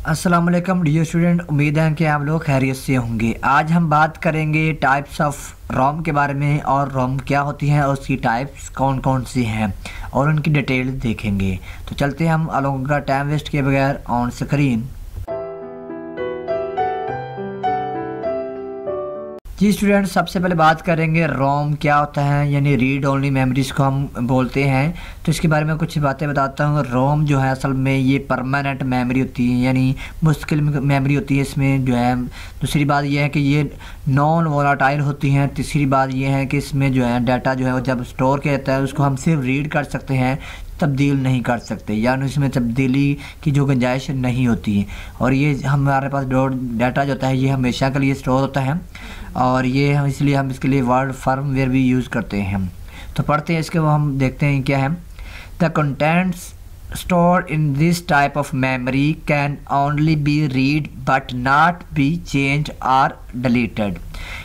अस्सलाम वालेकुम dear student, उम्मीद है कि आप लोग खैरियत से होंगे। आज हम बात करेंगे टाइप्स ऑफ रोम के बारे में और रोम क्या होती हैं और उसकी टाइप्स कौन कौन सी हैं और उनकी डिटेल देखेंगे। तो चलते हैं हम लोगों का टाइम वेस्ट किए बगैर ऑन स्क्रीन। जी स्टूडेंट, सबसे पहले बात करेंगे रोम क्या होता है, यानी रीड ओनली मेमोरीज को हम बोलते हैं। तो इसके बारे में कुछ बातें बताता हूँ। रोम जो है असल में ये परमानेंट मेमोरी होती है, यानी मुश्किल मेमोरी होती है। इसमें जो है दूसरी बात यह है कि ये नॉन वोलाटाइल होती हैं। तीसरी बात यह है कि इसमें जो है डाटा जो है वो जब स्टोर किया जाता है उसको हम सिर्फ रीड कर सकते हैं, तब्दील नहीं कर सकते, यानी इसमें तब्दीली की जो गुंजाइश नहीं होती है। और ये हमारे पास डाटा जो होता है ये हमेशा के लिए स्टोर होता है और ये हम इसलिए हम इसके लिए वर्ड फर्मवेयर भी यूज़ करते हैं। तो पढ़ते हैं इसके, वो हम देखते हैं क्या है। The contents stored in this type of memory can only be read but not be changed or deleted।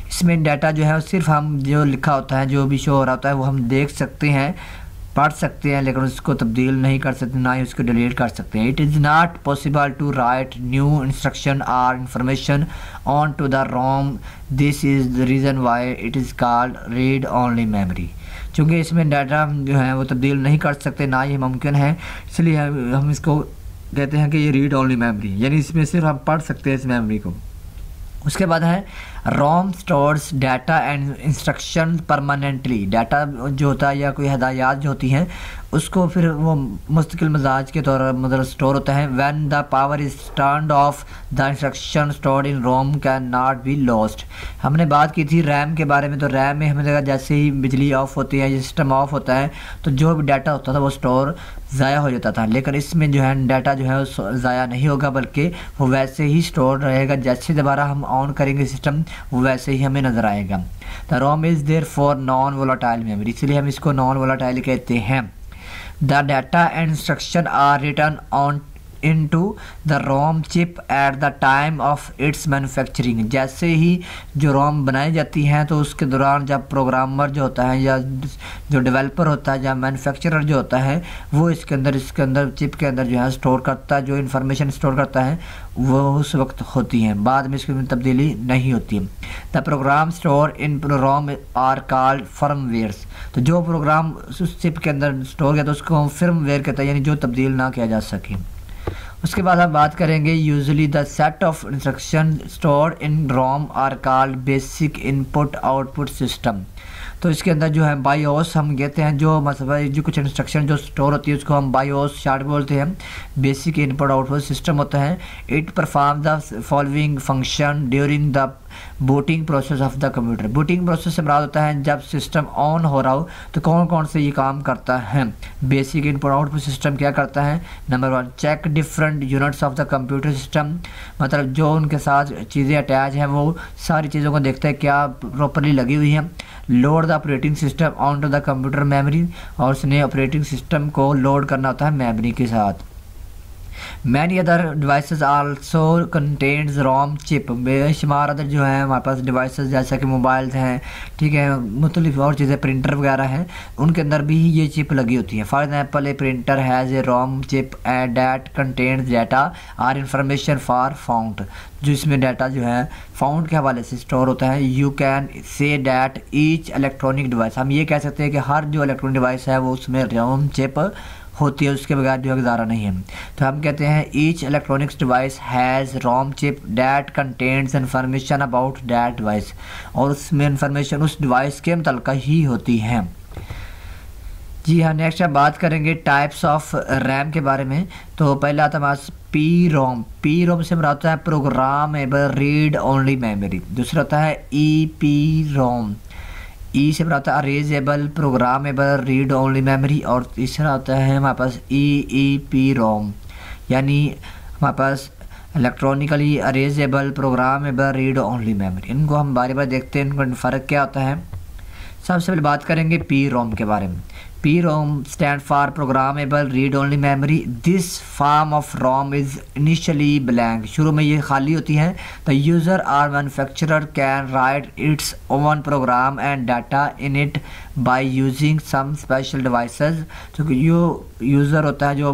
इसमें डाटा जो है सिर्फ हम जो लिखा होता है, जो भी शो हो रहा होता है वो हम देख सकते हैं, पढ़ सकते हैं, लेकिन उसको तब्दील नहीं कर सकते, ना ही उसको डिलीट कर सकते हैं। It is not possible to write new instruction और information on to the ROM. This is the reason why it is called read only memory. चूँकि इसमें डाटा जो है वो तब्दील नहीं कर सकते, ना ही मुमकिन है, इसलिए हम इसको कहते हैं कि ये रीड ओनली मेमोरी, यानी इसमें सिर्फ हम पढ़ सकते हैं इस मेमोरी को। उसके बाद है ROM stores data and instruction permanently. Data जो होता है या कोई हदायत जो होती हैं उसको फिर वो मुस्तकिल मिजाज के तौर पर मतलब स्टोर होता है। When the power is turned off the instruction stored in ROM can not be lost. हमने बात की थी रैम के बारे में, तो रैम में हमें लगा जैसे ही बिजली ऑफ होती है, सिस्टम ऑफ होता है, तो जो भी डाटा होता था वो स्टोर ज़ाया हो जाता था। लेकिन इसमें जो है डाटा जो है वो ज़ाया नहीं होगा, बल्कि वो वैसे ही स्टोर रहेगा। जैसे दोबारा हम ऑन करेंगे सिस्टम वो वैसे ही हमें नज़र आएगा। The ROM is there for non volatile memory, इसलिए हम इसको नॉन वोलाटाइल कहते हैं। The data and instruction are written on into the ROM chip at the time of its manufacturing। जैसे ही जो रोम बनाई जाती हैं तो उसके दौरान जब प्रोग्रामर जो होता है या जो डेवलपर होता है या मैन्युफैक्चरर जो होता है वो इसके अंदर चिप के अंदर जो है स्टोर करता है, जो इन्फॉर्मेशन स्टोर करता है वो उस वक्त होती हैं, बाद में इसकी तब्दीली नहीं होती। The program store in ROM are called firmwares. तो जो प्रोग्राम उस चिप के अंदर स्टोर किया तो उसको हम फर्मवेयर कहते हैं, यानी जो तब्दील ना किया जा सके। उसके बाद हम बात करेंगे usually the set of instruction stored in ROM are called basic input output system. तो इसके अंदर जो है बायोस हम कहते हैं, जो मतलब जो कुछ इंस्ट्रक्शन जो स्टोर होती है उसको हम बायोस शार्ट बोलते हैं। बेसिक इनपुट आउटपुट सिस्टम होता है। It perform the following function during the booting process of the computer. Booting process से मुराद होता है जब सिस्टम ऑन हो रहा हो तो कौन कौन से ये काम करता है। बेसिक इनपुट आउटपुट सिस्टम क्या करता है? Number 1, check different units of the computer system, मतलब जो उनके साथ चीज़ें अटैच हैं वो सारी चीज़ों को देखता है क्या प्रॉपरली लगी हुई हैं। Load the operating system on to the computer memory, और उसने ऑपरेटिंग सिस्टम को लोड करना होता है मेमोरी के साथ। Many other devices also contains ROM chip. बेशुमार अदर जो है हमारे पास डिवाइसेस जैसा कि मोबाइल्स हैं, ठीक है, मुख्तलिफ और चीज़ें, प्रिंटर वगैरह हैं, उनके अंदर भी ये चिप लगी होती है। For example a printer has a ROM chip and that contains data और इंफॉर्मेशन फॉर फाउंड। जो इसमें डाटा जो है फाउंड के हवाले से स्टोर होता है। You can say that each electronic device, हम ये कह सकते हैं कि हर जो इलेक्ट्रॉनिक डिवाइस है वो उसमें रोम चिप होती है, उसके बगैर जो है गुजारा नहीं है। तो हम कहते हैं each electronics device has ROM chip that contains information about that device, और उसमें इंफॉर्मेशन उस डिवाइस के मुतल्लिक़ ही होती है। जी हाँ, नेक्स्ट हम बात करेंगे टाइप्स ऑफ रैम के बारे में। तो पहला आता है पी रोम। पी रोम से मुराद होता है प्रोग्रामेबल रीड ओनली मेमोरी। दूसरा होता है ई पी रोम। ई से होता है अरेजेबल प्रोग्रामेबल रीड ओनली मेमोरी। और तीसरा होता है हमारे पास ई पी रोम, यानी हमारे पास electronically erasable programmable read only memory. इनको हम बार बार देखते हैं, इनका फ़र्क क्या होता है। सबसे पहले बात करेंगे पी रोम के बारे में। PROM stand for Programmable Read Only Memory. This form of ROM is initially blank. शुरू में ये खाली होती हैं. The user or manufacturer can write its own program and data in it by using some special devices. तो जो user होता है, जो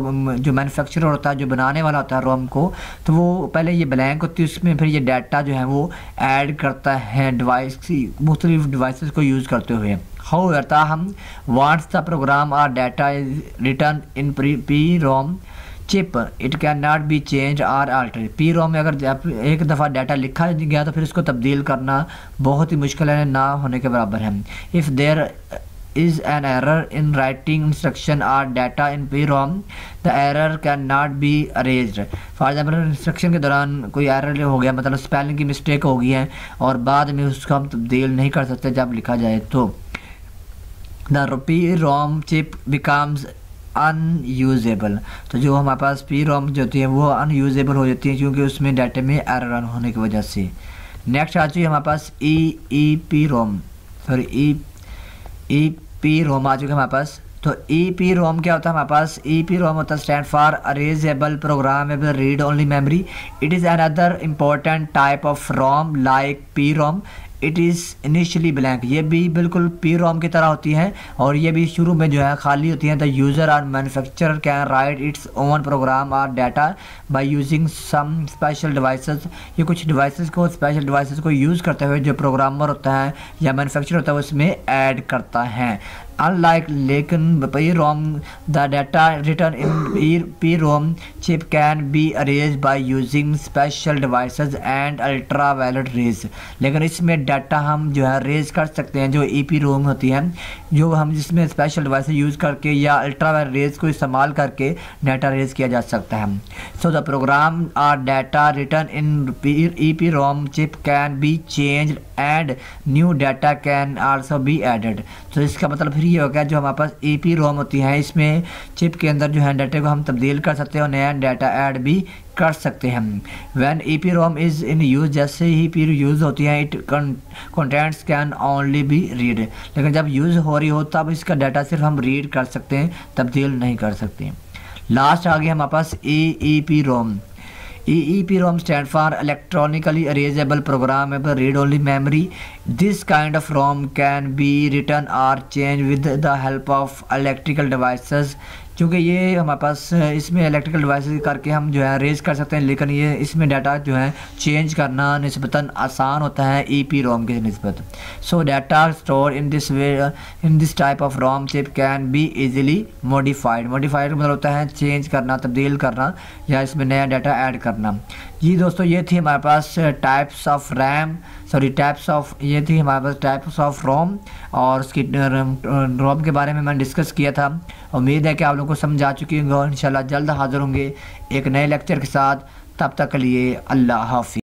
मैन्युफैक्चरर होता है, जो बनाने वाला होता है रोम को, तो वो पहले ये ब्लैंक होती है, उसमें फिर ये डाटा जो है वो ऐड करता है डिवाइस की मुख्तलिफ डिवाइसेस को यूज़ करते हुए. However, ताहम once the program or data is written in PROM chip, it cannot be changed or altered. PROM में अगर एक दफ़ा डाटा लिखा गया तो फिर इसको तब्दील करना बहुत ही मुश्किल है, ना होने के बराबर है. If there is an error in writing instruction or data in PROM, the error cannot be erased. For example instruction के दौरान कोई एरर हो गया, मतलब स्पेलिंग की मिस्टेक हो गई है और बाद में उसको हम तब्दील नहीं कर सकते जब लिखा जाए, तो the PROM chip becomes unusable. तो जो हमारे पास PROM जो होती है वो unusable हो जाती है क्योंकि उसमें डाटे में एरर होने की वजह से. नेक्स्ट आ चुकी है हमारे पास EEPROM, सॉरी EPROM आ चुका है हमारे पास. तो EPROM क्या होता है हमारे पास? EPROM होता है stand for erasable programmable read only memory. It is another important type of ROM like PROM. It is initially blank. ये भी बिल्कुल PROM की तरह होती हैं और ये भी शुरू में जो है खाली होती हैं. द यूज़र और manufacturer can write its own program और data by using some special devices. ये कुछ डिवाइसेस को, स्पेशल डिवाइसेस को यूज़ करते हुए जो प्रोग्रामर होता है या मैन्युफैक्चरर होता है उसमें ऐड करता है. Unlike लेकिन PROM, the data written in PROM chip can be erased by using special devices and ultraviolet rays. लेकिन इसमें डाटा हम जो है रेज कर सकते हैं, जो EPROM होती है, जो हम जिसमें स्पेशल डिवाइस यूज़ करके या अल्ट्रावायलेट रेज को इस्तेमाल करके डाटा रेज किया जा सकता है. सो द प्रोग्राम और data return in EPROM chip can be changed and new data can also be added. तो इसका मतलब फिर ये हो गया, जो हमारे पास EPROM होती है इसमें चिप के अंदर जो है डाटे को हम तब्दील कर सकते हैं और नया डाटा ऐड भी कर सकते हैं. When EPROM is in use, जैसे ही EPROM यूज़ होती है, it contents can only be read. लेकिन जब यूज़ हो रही हो तब इसका डाटा सिर्फ हम रीड कर सकते हैं, तब्दील नहीं कर सकते. लास्ट आ गया हमारे पास EEPROM. EEPROM stand for electronically erasable programmable read-only memory. This kind of ROM can be written or changed with the help of electrical devices. क्योंकि ये हमारे पास इसमें इलेक्ट्रिकल डिवाइसेस करके हम जो है रेज कर सकते हैं, लेकिन ये इसमें डाटा जो है चेंज करना निस्बतन आसान होता है EPROM के निस्बत. So data store in this type of ROM chip can be easily modified. Modified मतलब होता है चेंज करना, तब्दील करना या इसमें नया डाटा ऐड करना. जी दोस्तों, ये थी हमारे पास टाइप्स ऑफ ये थी हमारे पास टाइप्स ऑफ ROM और उसकी ROM के बारे में मैंने डिस्कस किया था. उम्मीद है कि आप लोगों को समझ आ चुकी होंगी. इंशाल्लाह जल्द हाज़िर होंगे एक नए लेक्चर के साथ. तब तक के लिए अल्लाह हाफ़िज़.